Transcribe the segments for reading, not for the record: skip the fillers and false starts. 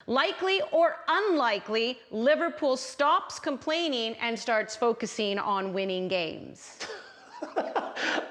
Likely or unlikely, Liverpool stops complaining and starts focusing on winning games?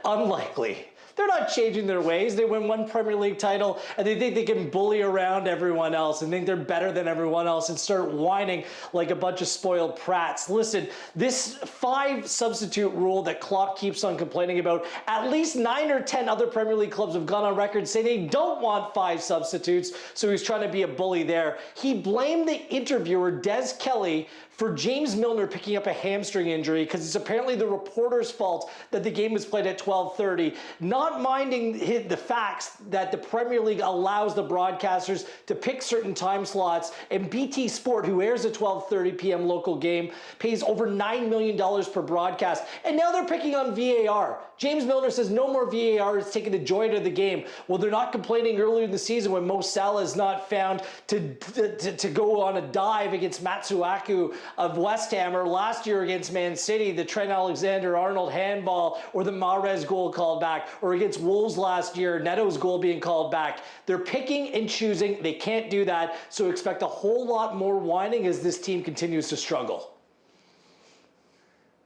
Unlikely. They're not changing their ways. They win one Premier League title and they think they can bully around everyone else and think they're better than everyone else and start whining like a bunch of spoiled prats. Listen, this 5 substitute rule that Klopp keeps on complaining about, at least 9 or 10 other Premier League clubs have gone on record saying they don't want 5 substitutes, so he's trying to be a bully there. He blamed the interviewer, Des Kelly, for James Milner picking up a hamstring injury because it's apparently the reporter's fault that the game was played at 12:30, not minding the facts that the Premier League allows the broadcasters to pick certain time slots, and BT Sport, who airs a 12:30 p.m. local game, pays over $9 million per broadcast, and now they're picking on VAR. James Milner says no more VAR, is taking the joy out of the game. Well, they're not complaining earlier in the season when Mo Salah is not found to go on a dive against Matsuaku of West Ham, or last year against Man City, the Trent Alexander-Arnold handball, or the Mahrez goal called back, or against Wolves last year, Neto's goal being called back. They're picking and choosing. They can't do that, so expect a whole lot more whining as this team continues to struggle.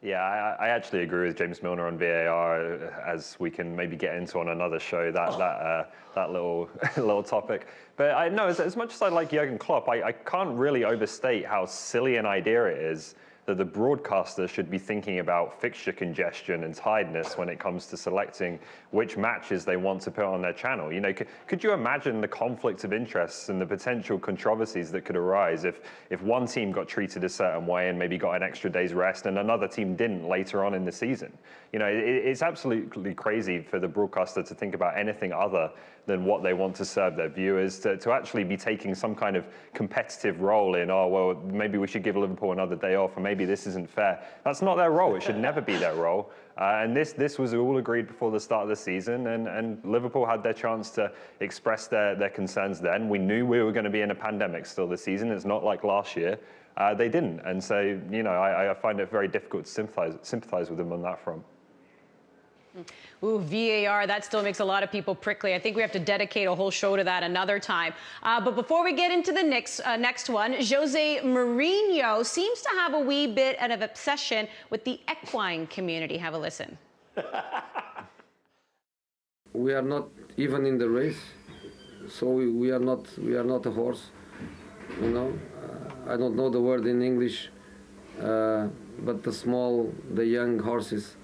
Yeah, I actually agree with James Milner on VAR, as we can maybe get into on another show, that little topic. But I know, as much as I like Jurgen Klopp, I can't really overstate how silly an idea it is that the broadcaster should be thinking about fixture congestion and tiredness when it comes to selecting which matches they want to put on their channel. You know, could you imagine the conflict of interests and the potential controversies that could arise if one team got treated a certain way and maybe got an extra day's rest and another team didn't later on in the season? You know, it's absolutely crazy for the broadcaster to think about anything other than what they want to serve their viewers, to actually be taking some kind of competitive role in, oh, well, maybe we should give Liverpool another day off, or maybe this isn't fair. That's not their role. It should never be their role. And this was all agreed before the start of the season, and Liverpool had their chance to express their concerns then. We knew we were going to be in a pandemic still this season. It's not like last year. They didn't. And so, you know, I find it very difficult to sympathize with them on that front. Ooh, VAR, that still makes a lot of people prickly. I think we have to dedicate a whole show to that another time. But before we get into the next one, Jose Mourinho seems to have a wee bit of an obsession with the equine community. Have a listen. We are not even in the race, so we are not a horse. You know, I don't know the word in English, but the young horses.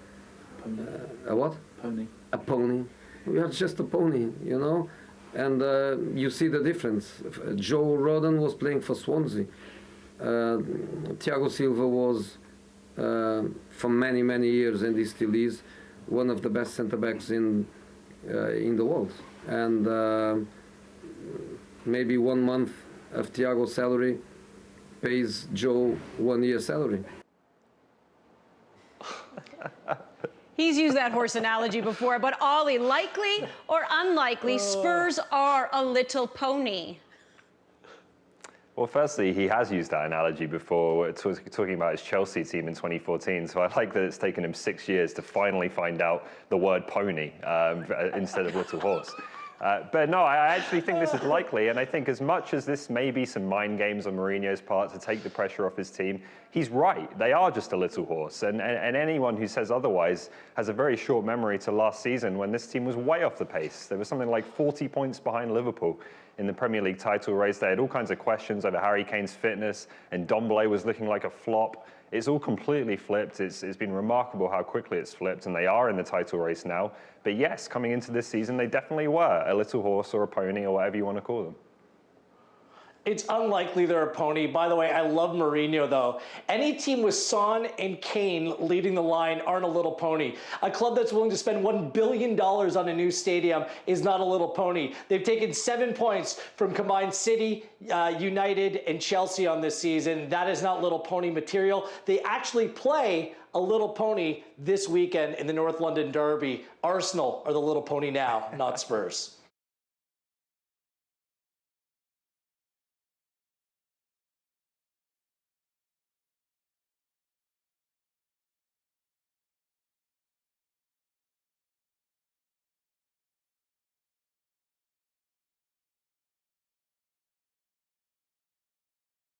A what? Pony. A pony. We are just a pony, you know. And you see the difference. Joe Rodon was playing for Swansea. Thiago Silva was, for many, many years, and he still is, one of the best centre-backs in the world. And maybe 1 month of Thiago's salary pays Joe 1 year's salary. He's used that horse analogy before, but Ollie, likely or unlikely, Spurs are a little pony? Well, firstly, he has used that analogy before, talking about his Chelsea team in 2014. So I like that it's taken him 6 years to finally find out the word pony instead of little horse. But no, I actually think this is likely, and I think as much as this may be some mind games on Mourinho's part to take the pressure off his team, he's right. They are just a little horse, and anyone who says otherwise has a very short memory to last season when this team was way off the pace. There was something like 40 points behind Liverpool in the Premier League title race. They had all kinds of questions over Harry Kane's fitness, and Ndombele was looking like a flop. It's all completely flipped. It's been remarkable how quickly it's flipped, and they are in the title race now. But yes, coming into this season, they definitely were a little horse or a pony or whatever you want to call them. It's unlikely they're a pony. By the way, I love Mourinho, though. Any team with Son and Kane leading the line aren't a little pony. A club that's willing to spend $1 billion on a new stadium is not a little pony. They've taken 7 points from combined City, United, and Chelsea on this season. That is not little pony material. They actually play a little pony this weekend in the North London Derby. Arsenal are the little pony now, not Spurs.